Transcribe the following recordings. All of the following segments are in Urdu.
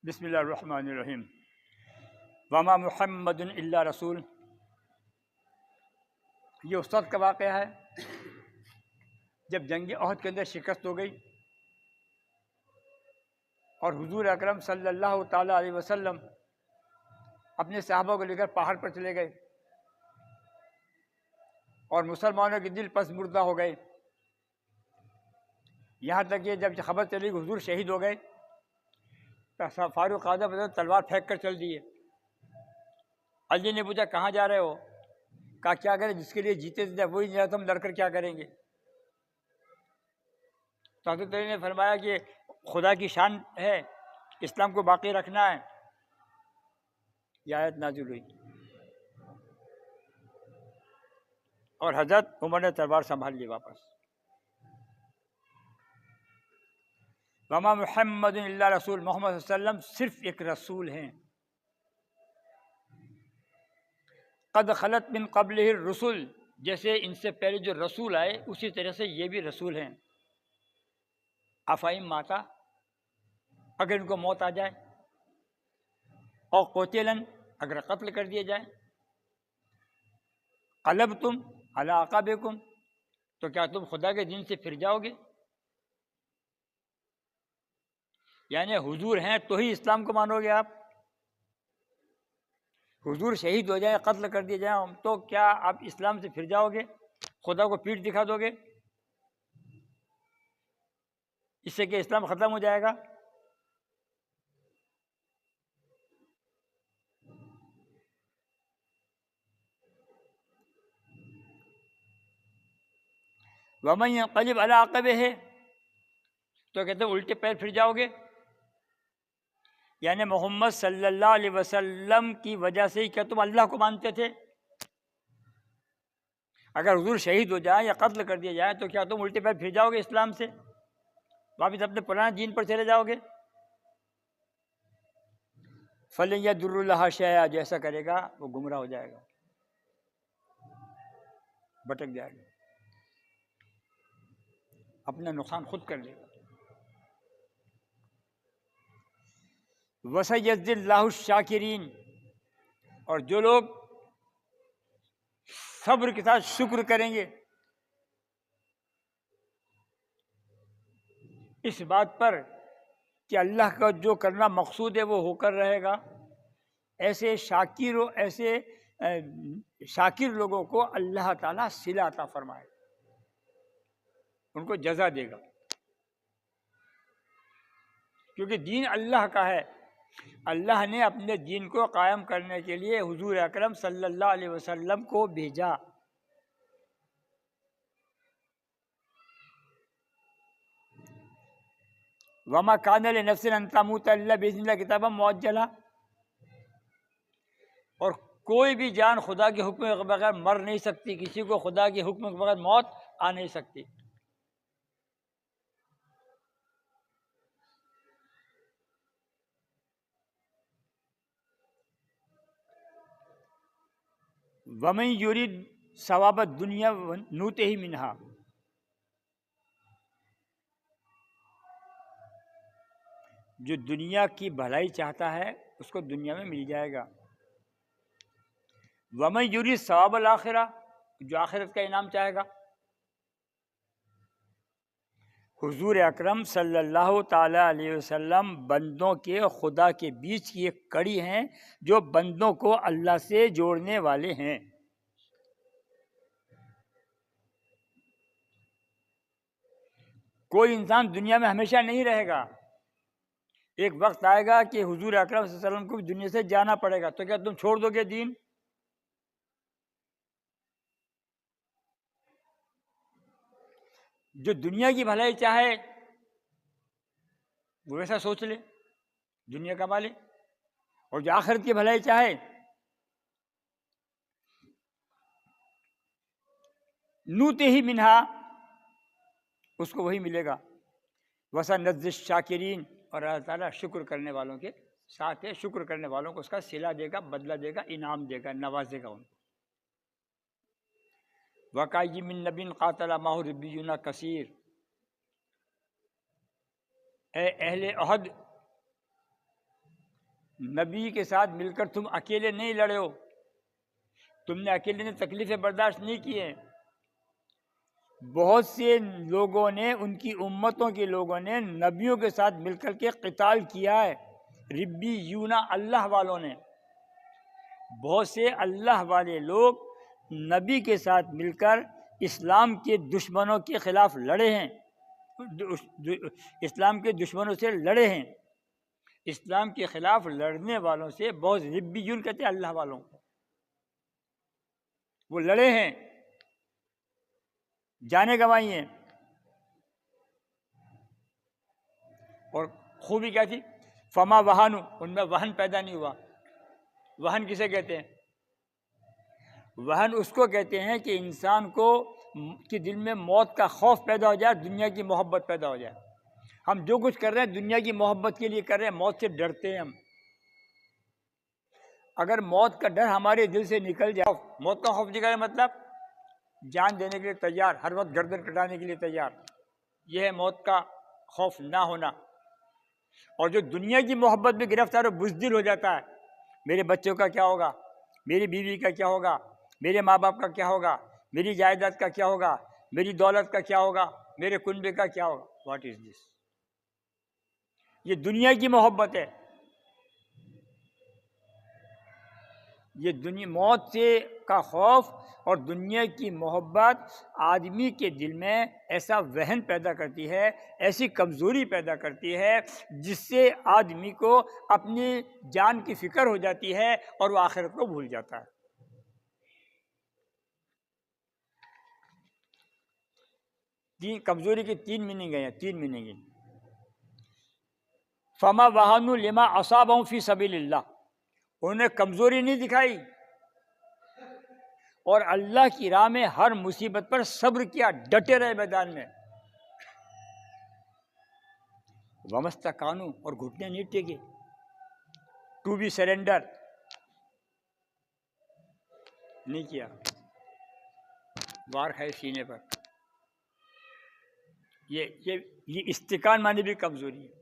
بسم اللہ الرحمن الرحیم۔ وما محمد الا رسول، یہ اس وقت کا واقعہ ہے جب جنگ احد کے اندر شکست ہو گئی اور حضور اکرم صلی اللہ تعالیٰ علیہ وسلم اپنے صحابہ کو لے کر پہاڑ پر چلے گئے اور مسلمانوں کے دل پس مردہ ہو گئے، یہاں تک کہ جب خبر چلی کہ حضور شہید ہو گئے تو فاروق اعظم تلوار پھینک کر چل دیے۔ علی نے پوچھا کہاں جا رہے ہو؟ کہا کیا کریں، جس کے لیے جیتے تھے وہی نہیں تو ہم لڑ کر کیا کریں گے؟ تو حضرت علی نے فرمایا کہ خدا کی شان ہے، اسلام کو باقی رکھنا ہے۔ یہ آیت نازل ہوئی اور حضرت عمر نے تلوار سنبھال لی واپس۔ وما محمد الا رسول، محمد صلی اللہ علیہ وسلم صرف ایک رسول ہیں۔ قد خلت من قبلہ الرسل، جیسے ان سے پہلے جو رسول آئے اسی طرح سے یہ بھی رسول ہیں۔ افائم ماتا، اگر ان کو موت آ جائے، اور قتلن، اگر قتل کر دیا جائے، قلبتم علی اعقابکم، تو کیا تم خدا کے دین سے پھر جاؤ گے؟ یعنی حضور ہیں تو ہی اسلام کو مانو گے آپ؟ حضور شہید ہو جائے، قتل کر دیے جائیں تو کیا آپ اسلام سے پھر جاؤ گے؟ خدا کو پیٹھ دکھا دو گے؟ اس سے کہ اسلام ختم ہو جائے گا؟ وَمَن يَنقَلِبْ عَلَىٰ عَقِبَیہِ، تو کہتے ہیں الٹے پیر پھر جاؤ گے؟ یعنی محمد صلی اللہ علیہ وسلم کی وجہ سے ہی کیا تم اللہ کو مانتے تھے؟ اگر حضور شہید ہو جائے یا قتل کر دیا جائے تو کیا تم الٹے پیر پھر جاؤ گے اسلام سے، واپس اپنے پرانے دین پر چلے جاؤ گے؟ فَلَن يَضُرُّوا اللَّهَ شَيْئًا، جو ایسا کرے گا وہ گمراہ ہو جائے گا، بھٹک جائے گا، اپنا نقصان خود کر لے گا۔ وَسَيَجْزِي اللَّهُ الشَّاكِرِينَ، اور جو لوگ صبر کے ساتھ شکر کریں گے اس بات پر کہ اللہ کا جو کرنا مقصود ہے وہ ہو کر رہے گا، ایسے شاکر لوگوں کو اللہ تعالیٰ صلہ عطا فرمائے، ان کو جزا دے گا، کیونکہ دین اللہ کا ہے۔ اللہ نے اپنے دین کو قائم کرنے کے لیے حضور اکرم صلی اللہ علیہ وسلم کو بھیجا۔ وَمَا كَانَ لِنَفْسٍ أَن تَمُوتَ إِلَّا بِإِذْنِ اللَّهِ كِتَابًا مُؤَجَّلًا، اور کوئی بھی جان خدا کے حکم کے بغیر مر نہیں سکتی، کسی کو خدا کے حکم کے بغیر موت آ نہیں سکتی۔ وَمَن يُرِدْ ثواب الدنیا نُؤْتِهِ مِنْہَا، جو دنیا کی بھلائی چاہتا ہے اس کو دنیا میں مل جائے گا۔ وَمَن يُرِدْ ثواب الآخرہ، جو آخرت کا انعام چاہے گا۔ حضور اکرم صلی اللہ تعالیٰ علیہ وسلم بندوں کے خدا کے بیچ کی ایک کڑی ہیں جو بندوں کو اللہ سے جوڑنے والے ہیں۔ کوئی انسان دنیا میں ہمیشہ نہیں رہے گا، ایک وقت آئے گا کہ حضور اکرم صلی اللہ علیہ وسلم کو دنیا سے جانا پڑے گا، تو کیا تم چھوڑ دو گے دین؟ جو دنیا کی بھلائی چاہے وہ ایسا سوچ لے، دنیا کما لے، اور جو آخرت کی بھلائی چاہے نُؤْتِهِ مِنْہَا، اس کو وہی ملے گا۔ وَسَنَجْزِي الشَّاکِرِینَ، اور اللہ تعالیٰ شکر کرنے والوں کے ساتھ ہے، شکر کرنے والوں کو اس کا صلہ دے گا، بدلہ دے گا، انعام دے گا، نوازے گا ان کو۔ وَكَأَيٍّ مِّن نَبِيٍّ قَاتَلَ مَعَهُ رِبِّيُّونَ كَثِيرٌ، اے اہل عہد، نبی کے ساتھ مل کر تم اکیلے نہیں لڑے ہو، تم نے اکیلے نے تکلیفیں برداشت نہیں کی ہیں، بہت سے لوگوں نے، ان کی امتوں کے لوگوں نے نبیوں کے ساتھ مل کر کے قتال کیا ہے، ربی یونا اللہ والوں نے، بہت سے اللہ والے لوگ نبی کے ساتھ مل کر اسلام کے دشمنوں کے خلاف لڑے ہیں، اسلام کے دشمنوں سے لڑے ہیں، اسلام کے خلاف لڑنے والوں سے بہت ربیون کہتے ہیں اللہ والوں کو، وہ لڑے ہیں، جانیں گنوائی ہیں، اور خوبی کیا تھی؟ فما وہانو، ان میں وہن پیدا نہیں ہوا۔ وہن کسے کہتے ہیں؟ وہن اس کو کہتے ہیں کہ انسان کو کے دل میں موت کا خوف پیدا ہو جائے، دنیا کی محبت پیدا ہو جائے۔ ہم جو کچھ کر رہے ہیں دنیا کی محبت کے لیے کر رہے ہیں، موت سے ڈرتے ہیں ہم۔ اگر موت کا ڈر ہمارے دل سے نکل جائے، موت کا خوف نکلے مطلب جان دینے کے لیے تیار، ہر وقت گردن کٹانے کے لیے تیار، یہ ہے موت کا خوف نہ ہونا۔ اور جو دنیا کی محبت میں گرفتار و بزدل ہو جاتا ہے، میرے بچوں کا کیا ہوگا، میری بیوی کا کیا ہوگا، میرے ماں باپ کا کیا ہوگا، میری جائیداد کا کیا ہوگا، میری دولت کا کیا ہوگا، میرے کنبے کا کیا ہوگا، واٹ از دس؟ یہ دنیا کی محبت ہے، یہ دنیا موت سے کا خوف اور دنیا کی محبت آدمی کے دل میں ایسا وہن پیدا کرتی ہے، ایسی کمزوری پیدا کرتی ہے، جس سے آدمی کو اپنی جان کی فکر ہو جاتی ہے اور وہ آخرت کو بھول جاتا ہے۔ کمزوری کی تین میننگ ہیں، تین میننگ ہیں۔ فما وہانوا لما اصابہم فی سبیل اللہ، انہوں نے کمزوری نہیں دکھائی اور اللہ کی راہ میں ہر مصیبت پر صبر کیا، ڈٹے رہے میدان میں۔ ومستقانوا، اور گھٹنے نہیں ٹیکے، ٹو بی سرینڈر نہیں کیا، وار ہے سینے پر۔ یہ استقان معنی بھی کمزوری ہے۔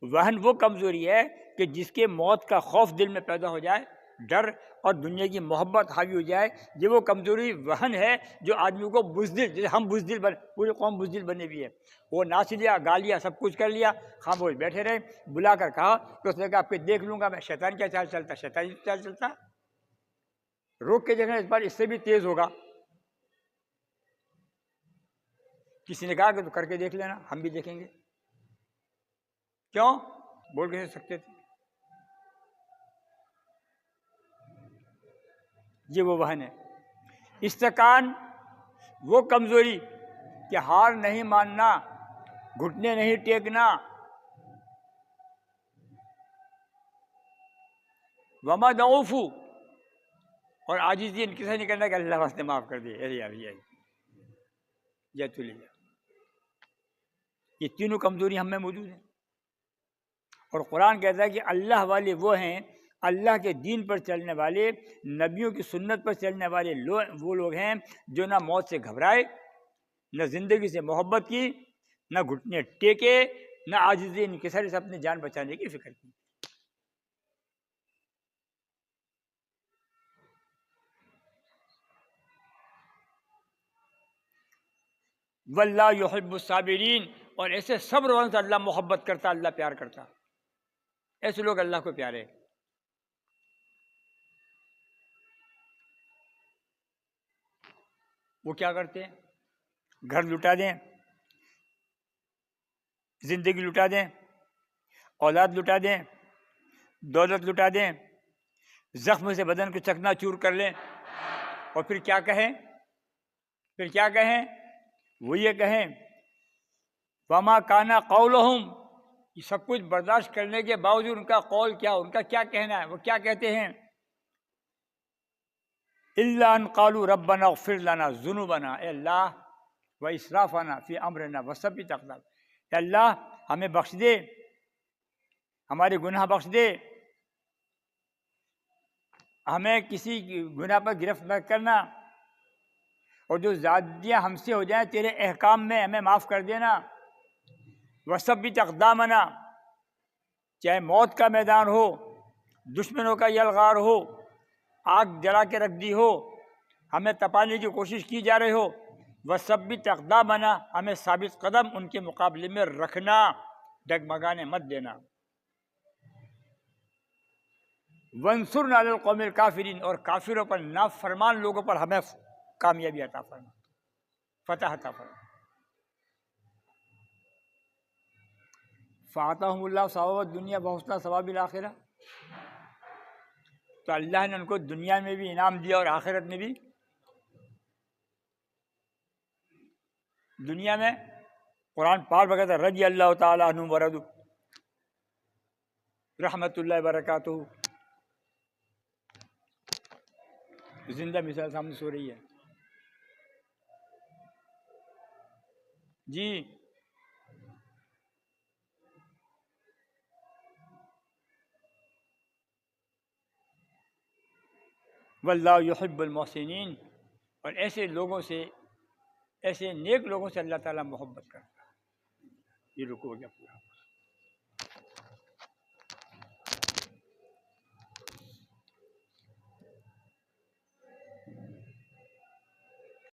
وہن وہ کمزوری ہے کہ جس کے موت کا خوف دل میں پیدا ہو جائے، ڈر اور دنیا کی محبت حاوی ہو جائے، یہ وہ کمزوری وہن ہے جو آدمی کو بزدل، جیسے ہم بزدل بنے، پوری قوم بزدل بنے ہوئی ہے، وہ ناچ لیا، گا لیا، سب کچھ کر لیا، خاموش بیٹھے رہے، بلا کر کہا کہ اس نے کہا آپ کو دیکھ لوں گا میں، شیطان کیا چال چلتا، شیطان کی چال چلتا، روک کے دیکھنا اس بار اس سے بھی تیز ہوگا۔ کسی نے کہا کہ تو کر کے دیکھ لینا، ہم بھی دیکھیں گے، کیوں بول کے سکتے تھے؟ یہ وہ وہن ہے۔ استقان وہ کمزوری کہ ہار نہیں ماننا، گھٹنے نہیں ٹیکنا، وما ضعف، اور عاجزی انکسار نہیں کرنا کہ اللہ واسطے معاف کر دے، یا تو لے جا۔ یہ تینوں کمزوری ہم میں موجود ہیں، اور قرآن کہتا ہے کہ اللہ والے وہ ہیں، اللہ کے دین پر چلنے والے، نبیوں کی سنت پر چلنے والے وہ لوگ ہیں جو نہ موت سے گھبرائے، نہ زندگی سے محبت کی، نہ گھٹنے ٹیکے، نہ عاجزی انکساری سے اپنی جان بچانے کی فکر کی۔ واللہ یحب الصابرین، اور ایسے صبر والوں سے اللہ محبت کرتا، اللہ پیار کرتا، ایسے لوگ اللہ کو پیارے۔ وہ کیا کرتے ہیں؟ گھر لٹا دیں، زندگی لٹا دیں، اولاد لٹا دیں، دولت لٹا دیں، زخم سے بدن کو چکنا چور کر لیں، اور پھر کیا کہیں؟ وہ یہ کہیں وما کانا قولہم، یہ سب کچھ برداشت کرنے کے باوجود ان کا قول کیا، ان کا کیا کہنا ہے، وہ کیا کہتے ہیں؟ الا ان قالوا ربنا اغفر لنا ذنوبنا، اے اللہ، واسرافنا فی امرنا وثبت اقدامنا، اے اللہ ہمیں بخش دے، ہمارے گناہ بخش دے، ہمیں کسی گناہ پر گرفت نہ کرنا، اور جو زیادتیاں ہم سے ہو جائیں تیرے احکام میں ہمیں معاف کر دینا، وثبت اقدامنا، چاہے موت کا میدان ہو، دشمنوں کا یلغار ہو، آگ جلا کے رکھ دی ہو، ہمیں تپانے کی کوشش کی جا رہی ہو، وثبت اقدامنا، ہمیں ثابت قدم ان کے مقابلے میں رکھنا، ڈگمگانے مت دینا، وانصرنا علی القوم الکافرین، اور کافروں پر نافرمان لوگوں پر ہمیں کامیابی عطا فرما، فتح عطا فرما۔ فآتاہم اللہ ثواب الدنیا وحسن ثواب الآخرہ، تو اللہ نے ان کو دنیا میں بھی انعام دیا اور آخرت میں بھی۔ دنیا میں قرآن پاک بکتا رضی اللہ تعالی عنہم ورضوا، رحمت اللہ وبرکاتہ، زندہ مثال سامنے سو رہی ہے جی۔ واللہ یحب المحسنین، اور ایسے لوگوں سے، ایسے نیک لوگوں سے اللہ تعالیٰ محبت کرتا ہے۔ یہ رکوع ہو گیا پورا۔